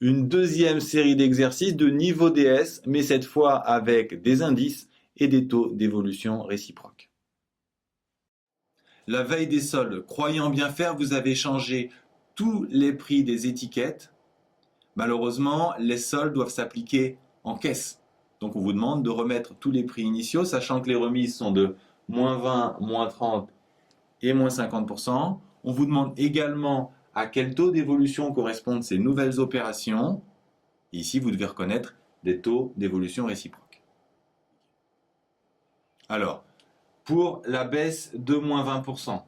une deuxième série d'exercices de niveau DS, mais cette fois avec des indices et des taux d'évolution réciproques. La veille des soldes, croyant bien faire, vous avez changé tous les prix des étiquettes. Malheureusement, les soldes doivent s'appliquer en caisse. Donc on vous demande de remettre tous les prix initiaux, sachant que les remises sont de moins 20, moins 30 et moins 50%. On vous demande également à quel taux d'évolution correspondent ces nouvelles opérations. Et ici, vous devez reconnaître des taux d'évolution réciproques. Alors, pour la baisse de moins 20%,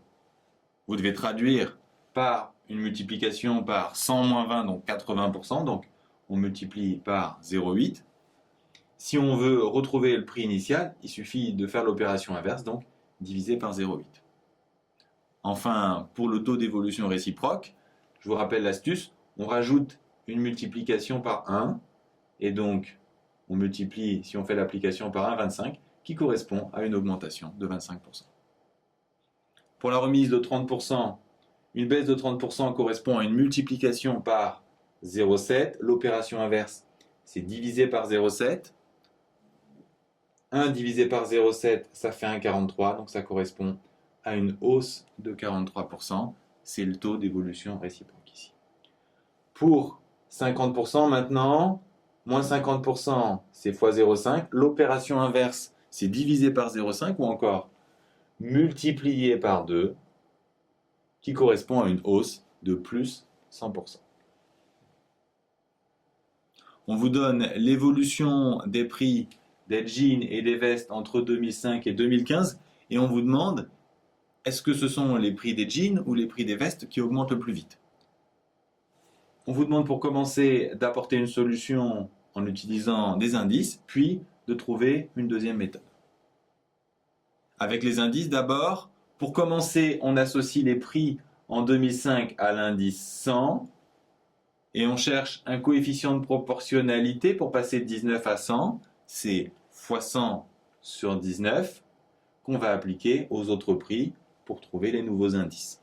vous devez traduire par une multiplication par 100 moins 20, donc 80%. Donc, on multiplie par 0,8. Si on veut retrouver le prix initial, il suffit de faire l'opération inverse, donc diviser par 0,8. Enfin, pour le taux d'évolution réciproque, je vous rappelle l'astuce, on rajoute une multiplication par 1, et donc on multiplie, si on fait l'application par 1,25, qui correspond à une augmentation de 25%. Pour la remise de 30%, une baisse de 30% correspond à une multiplication par 0,7. L'opération inverse, c'est diviser par 0,7. 1 divisé par 0,7, ça fait 1,43, donc ça correspond à une hausse de 43%. C'est le taux d'évolution réciproque ici. Pour 50% maintenant, moins 50%, c'est fois 0,5. L'opération inverse, c'est diviser par 0,5 ou encore multiplier par 2, qui correspond à une hausse de plus 100%. On vous donne l'évolution des prix des jeans et des vestes entre 2005 et 2015 et on vous demande est-ce que ce sont les prix des jeans ou les prix des vestes qui augmentent le plus vite? On vous demande pour commencer d'apporter une solution en utilisant des indices, puis de trouver une deuxième méthode. Avec les indices d'abord, pour commencer, on associe les prix en 2005 à l'indice 100 et on cherche un coefficient de proportionnalité pour passer de 19 à 100. C'est fois 100 sur 19 qu'on va appliquer aux autres prix pour trouver les nouveaux indices.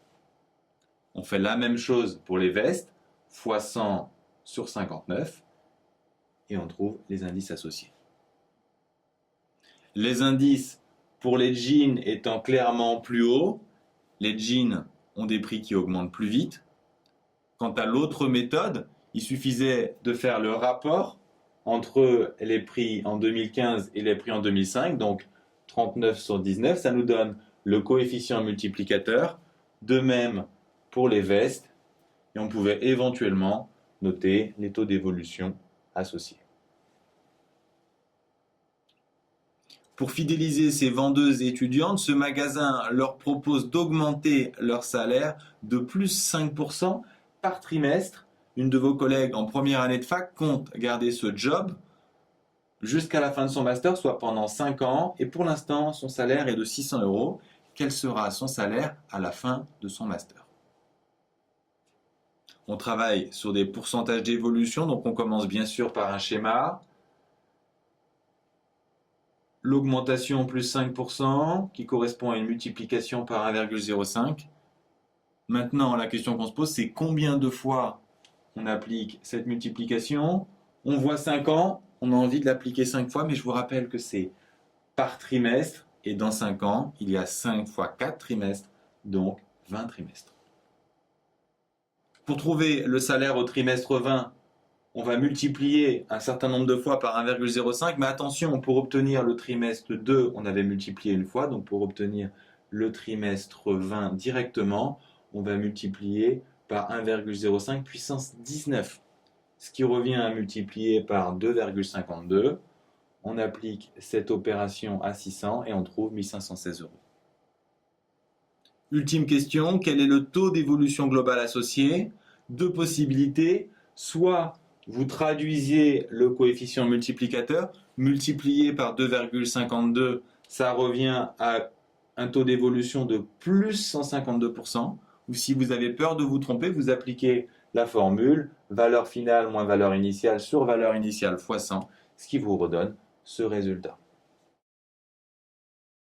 On fait la même chose pour les vestes, fois 100 sur 59 et on trouve les indices associés. Les indices pour les jeans étant clairement plus hauts, les jeans ont des prix qui augmentent plus vite. Quant à l'autre méthode, il suffisait de faire le rapport entre les prix en 2015 et les prix en 2005, donc 39 sur 19, ça nous donne le coefficient multiplicateur. De même pour les vestes, et on pouvait éventuellement noter les taux d'évolution associés. Pour fidéliser ces vendeuses étudiantes, ce magasin leur propose d'augmenter leur salaire de plus 5% par trimestre. Une de vos collègues en première année de fac compte garder ce job jusqu'à la fin de son master, soit pendant 5 ans, et pour l'instant, son salaire est de 600 €. Quel sera son salaire à la fin de son master? On travaille sur des pourcentages d'évolution, donc on commence bien sûr par un schéma. L'augmentation plus 5% qui correspond à une multiplication par 1,05. Maintenant, la question qu'on se pose, c'est combien de fois on applique cette multiplication? On voit 5 ans, on a envie de l'appliquer 5 fois, mais je vous rappelle que c'est par trimestre, et dans 5 ans, il y a 5 fois 4 trimestres, donc 20 trimestres. Pour trouver le salaire au trimestre 20, on va multiplier un certain nombre de fois par 1,05, mais attention, pour obtenir le trimestre 2, on avait multiplié une fois, donc pour obtenir le trimestre 20 directement, on va multiplier par 1,05 puissance 19, ce qui revient à multiplier par 2,52. On applique cette opération à 600 et on trouve 1516 €. Ultime question, quel est le taux d'évolution globale associé? Deux possibilités, soit vous traduisez le coefficient multiplicateur, multiplié par 2,52, ça revient à un taux d'évolution de plus 152%, ou si vous avez peur de vous tromper, vous appliquez la formule valeur finale moins valeur initiale sur valeur initiale fois 100, ce qui vous redonne ce résultat.